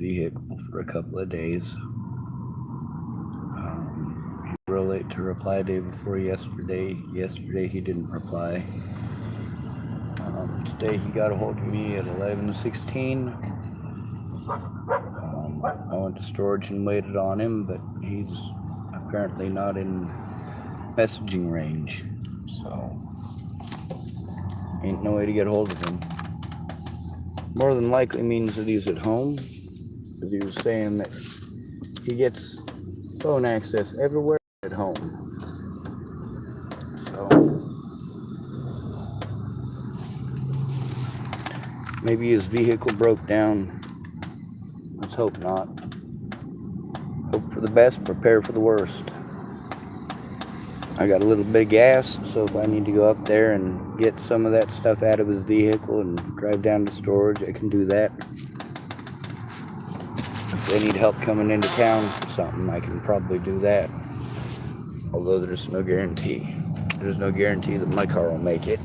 vehicle for a couple of days. Real late to reply day before yesterday. Yesterday he didn't reply. Today he got a hold of me at 11:16. I went to storage and waited on him, but he's apparently not in messaging range, so ain't no way to get a hold of him. More than likely means that he's at home, because he was saying that he gets phone access everywhere at home. So maybe his vehicle broke down. Let's hope not. Hope for the best, prepare for the worst. I got a little bit of gas, so if I need to go up there and get some of that stuff out of his vehicle and drive down to storage, I can do that. If they need help coming into town for something, I can probably do that. Although there's no guarantee. There's no guarantee that my car will make it.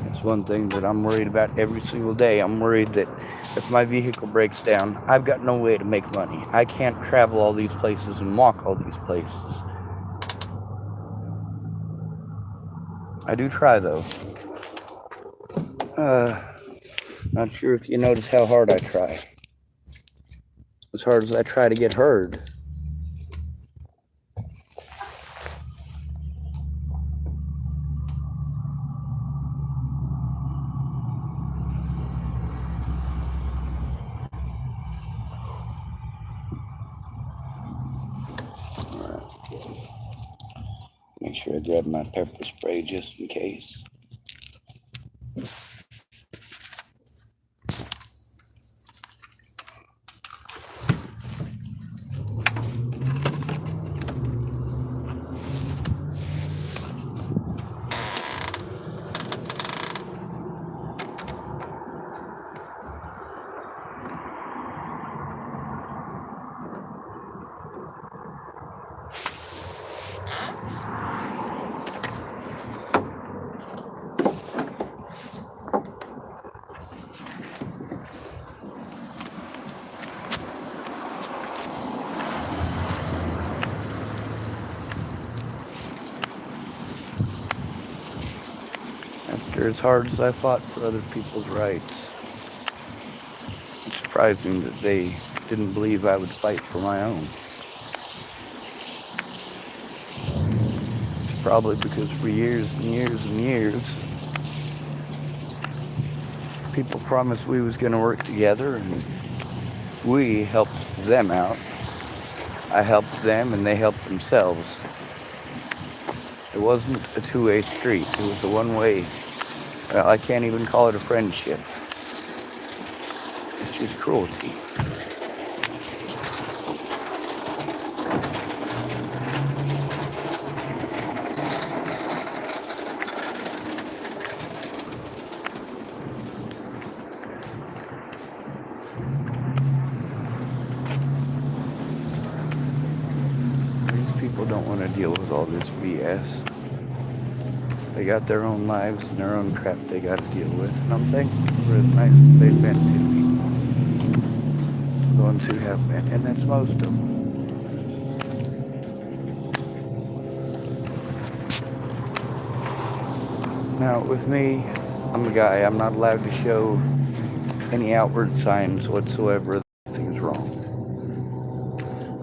It's one thing that I'm worried about every single day. I'm worried that if my vehicle breaks down, I've got no way to make money. I can't travel all these places and walk all these places. I do try, though. Not sure if you notice how hard I try. As hard as I try to get heard. Make sure I grab my pepper spray just in case. After as hard as I fought for other people's rights, it's surprising that they didn't believe I would fight for my own. It's probably because for years and years and years, people promised we was going to work together, and we helped them out. I helped them, and they helped themselves. It wasn't a two-way street. It was a one-way. Well, I can't even call it a friendship. It's just cruelty. These people don't want to deal with all this BS. They got their own lives and their own crap they got to deal with, and I'm thankful for as nice as they've been to me. The ones who have been, and that's most of them. Now, with me, I'm a guy. I'm not allowed to show any outward signs whatsoever that anything's wrong.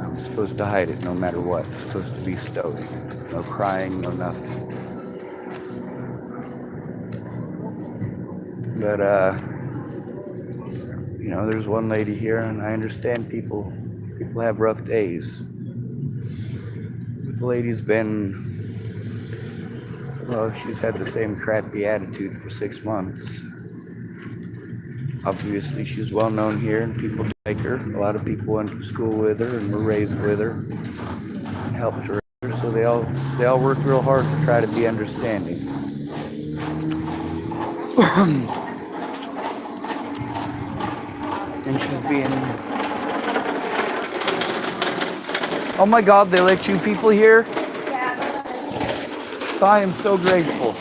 I'm supposed to hide it no matter what. It's supposed to be stoic. No crying, no nothing. But, there's one lady here, and I understand people have rough days. But the lady's been, she's had the same crappy attitude for 6 months. Obviously, she's well known here, and people like her. A lot of people went to school with her and were raised with her and helped her. So they all work real hard to try to be understanding. And she's being... Oh my God, they let you people here? I am so grateful.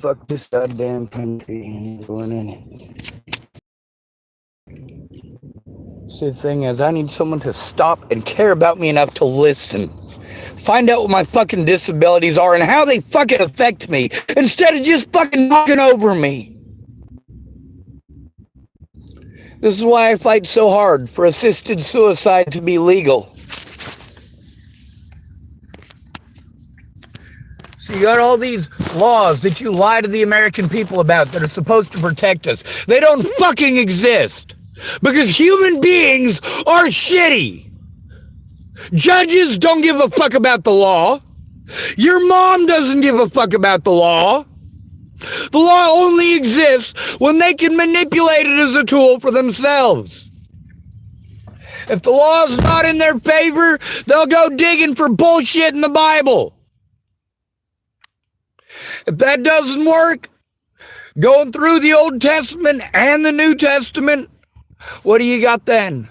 fuck this goddamn country and going in it. See, the thing is, I need someone to stop and care about me enough to listen. Find out what my fucking disabilities are and how they fucking affect me instead of just fucking knocking over me. This is why I fight so hard for assisted suicide to be legal. So you got all these laws that you lie to the American people about that are supposed to protect us. They don't fucking exist because human beings are shitty. Judges don't give a fuck about the law. Your mom doesn't give a fuck about the law. The law only exists when they can manipulate it as a tool for themselves. If the law's not in their favor, they'll go digging for bullshit in the Bible. If that doesn't work, going through the Old Testament and the New Testament, what do you got then?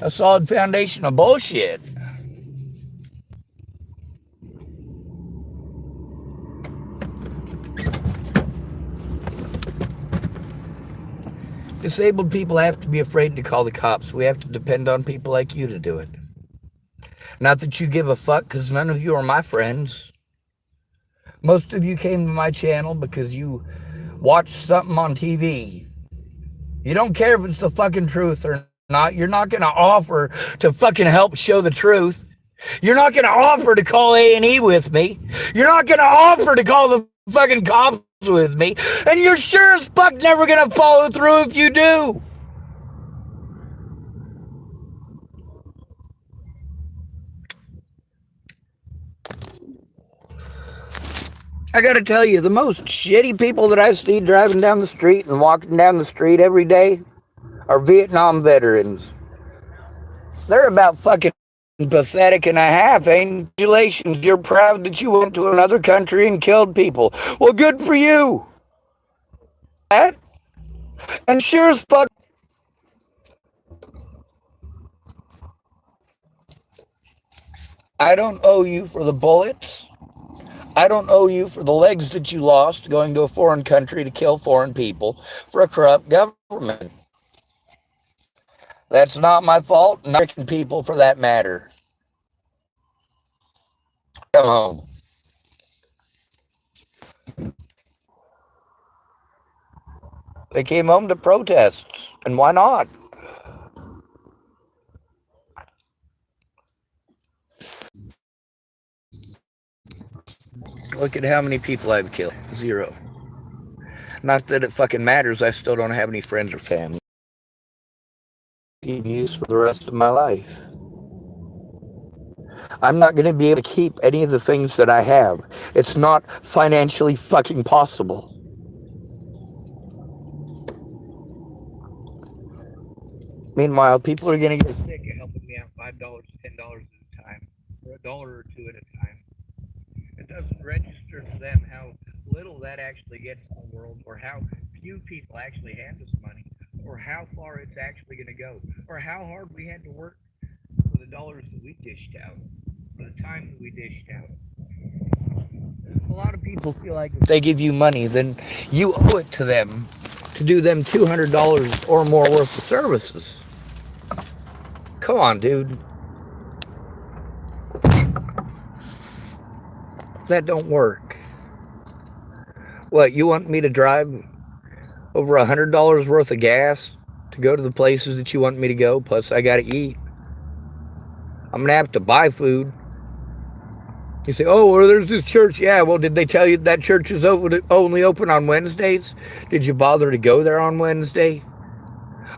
A solid foundation of bullshit. Disabled people have to be afraid to call the cops. We have to depend on people like you to do it. Not that you give a fuck, because none of you are my friends. Most of you came to my channel because you watched something on TV. You don't care if it's the fucking truth or not. You're not going to offer to fucking help show the truth. You're not going to offer to call A&E with me. You're not going to offer to call the fucking cops with me. And you're sure as fuck never going to follow through if you do. I gotta tell you, the most shitty people that I see driving down the street and walking down the street every day are Vietnam veterans. They're about fucking pathetic and a half. Congratulations, you're proud that you went to another country and killed people. Well, good for you. That? And sure as fuck, I don't owe you for the bullets. I don't owe you for the legs that you lost going to a foreign country to kill foreign people for a corrupt government. That's not my fault, American people for that matter. Come home. They came home to protests, and why not? Look at how many people I've killed. 0. Not that it fucking matters. I still don't have any friends or family. Use for the rest of my life. I'm not going to be able to keep any of the things that I have. It's not financially fucking possible. Meanwhile, people are going to get sick of helping me out $5, $10 at a time, or $1 or $2 at a time. It doesn't register to them how little that actually gets in the world, or how few people actually have this money, or how far it's actually going to go, or how hard we had to work for the dollars that we dished out, for the time that we dished out. A lot of people feel like if they give you money, then you owe it to them to do them $200 or more worth of services. Come on, dude. That don't work. What, you want me to drive over $100 worth of gas to go to the places that you want me to go? Plus, I gotta eat. I'm gonna have to buy food. You say, oh, well, there's this church. Yeah, well, did they tell you that church is only open on Wednesdays? Did you bother to go there on Wednesday?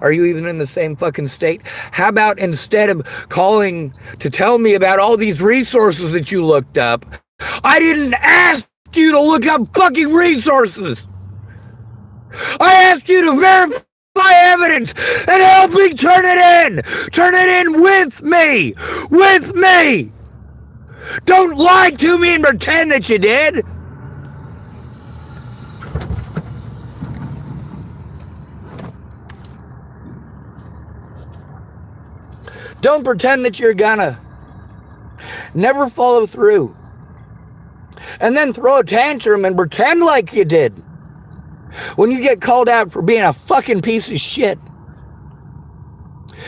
Are you even in the same fucking state? How about instead of calling to tell me about all these resources that you looked up, I didn't ask you to look up fucking resources. I asked you to verify evidence and help me turn it in. Turn it in with me. With me. Don't lie to me and pretend that you did. Don't pretend that you're gonna. Never follow through. And then throw a tantrum and pretend like you did when you get called out for being a fucking piece of shit.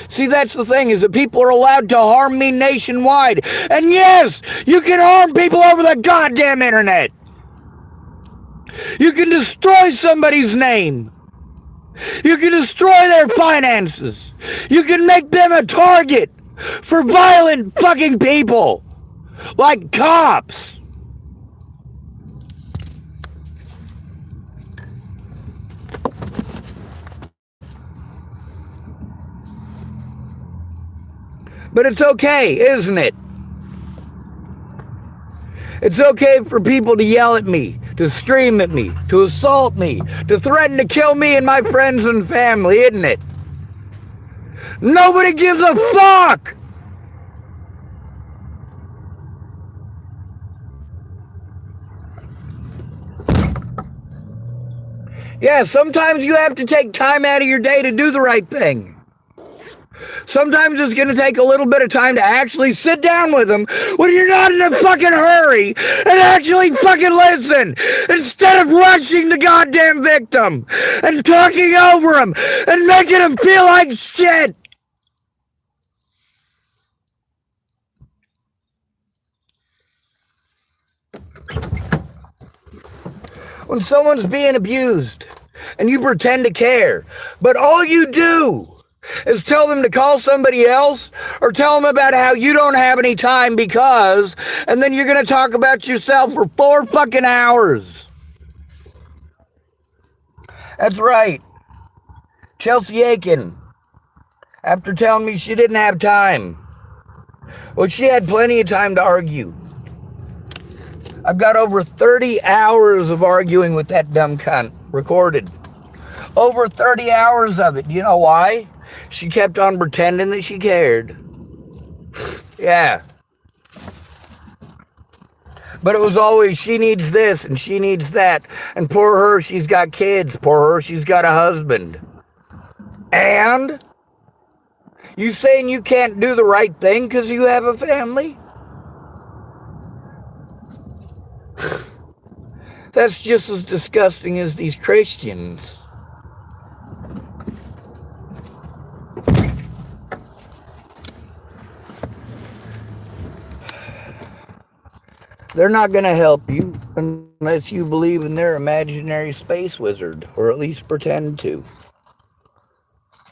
See, that's the thing, is that people are allowed to harm me nationwide. And yes, you can harm people over the goddamn internet. You can destroy somebody's name. You can destroy their finances. You can make them a target for violent fucking people, like cops. But it's okay, isn't it? It's okay for people to yell at me, to scream at me, to assault me, to threaten to kill me and my friends and family, isn't it? Nobody gives a fuck! Yeah, sometimes you have to take time out of your day to do the right thing. Sometimes it's going to take a little bit of time to actually sit down with them when you're not in a fucking hurry and actually fucking listen instead of rushing the goddamn victim and talking over them and making them feel like shit. When someone's being abused and you pretend to care, but all you do is tell them to call somebody else or tell them about how you don't have any time because, and then you're going to talk about yourself for 4 fucking hours. That's right. Chelsea Aiken, after telling me she didn't have time, well, she had plenty of time to argue. I've got over 30 hours of arguing with that dumb cunt recorded. Over 30 hours of it. Do you know why? She kept on pretending that she cared. Yeah. But it was always, she needs this and she needs that. And poor her, she's got kids. Poor her, she's got a husband. And? You saying you can't do the right thing because you have a family? That's just as disgusting as these Christians. They're not going to help you unless you believe in their imaginary space wizard, or at least pretend to.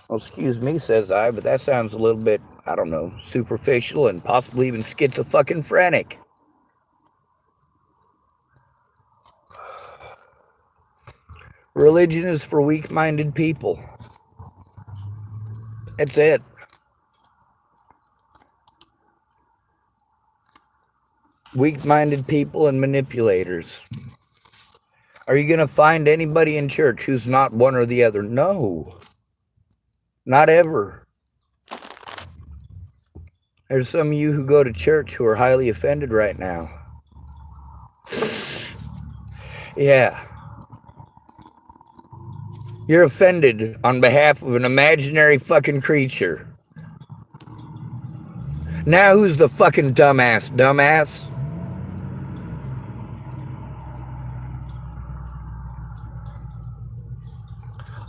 Well, excuse me, says I, but that sounds a little bit, I don't know, superficial and possibly even schizophrenic. Religion is for weak-minded people. That's it. Weak-minded people and manipulators. Are you going to find anybody in church who's not one or the other? No. Not ever. There's some of you who go to church who are highly offended right now. Yeah. You're offended on behalf of an imaginary fucking creature. Now who's the fucking dumbass?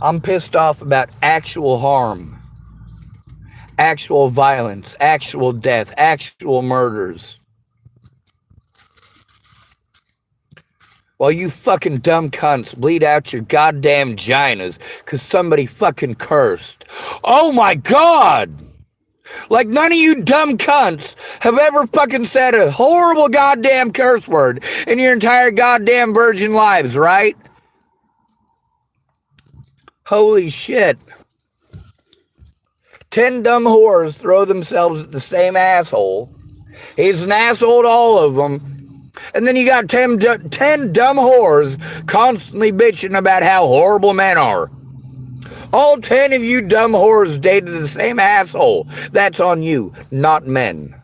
I'm pissed off about actual harm, actual violence, actual death, actual murders. While you fucking dumb cunts bleed out your goddamn vaginas because somebody fucking cursed. Oh my God! Like none of you dumb cunts have ever fucking said a horrible goddamn curse word in your entire goddamn virgin lives, right? Holy shit. 10 dumb whores throw themselves at the same asshole. He's an asshole to all of them. And then you got 10 dumb whores constantly bitching about how horrible men are. All 10 of you dumb whores dated the same asshole. That's on you, not men.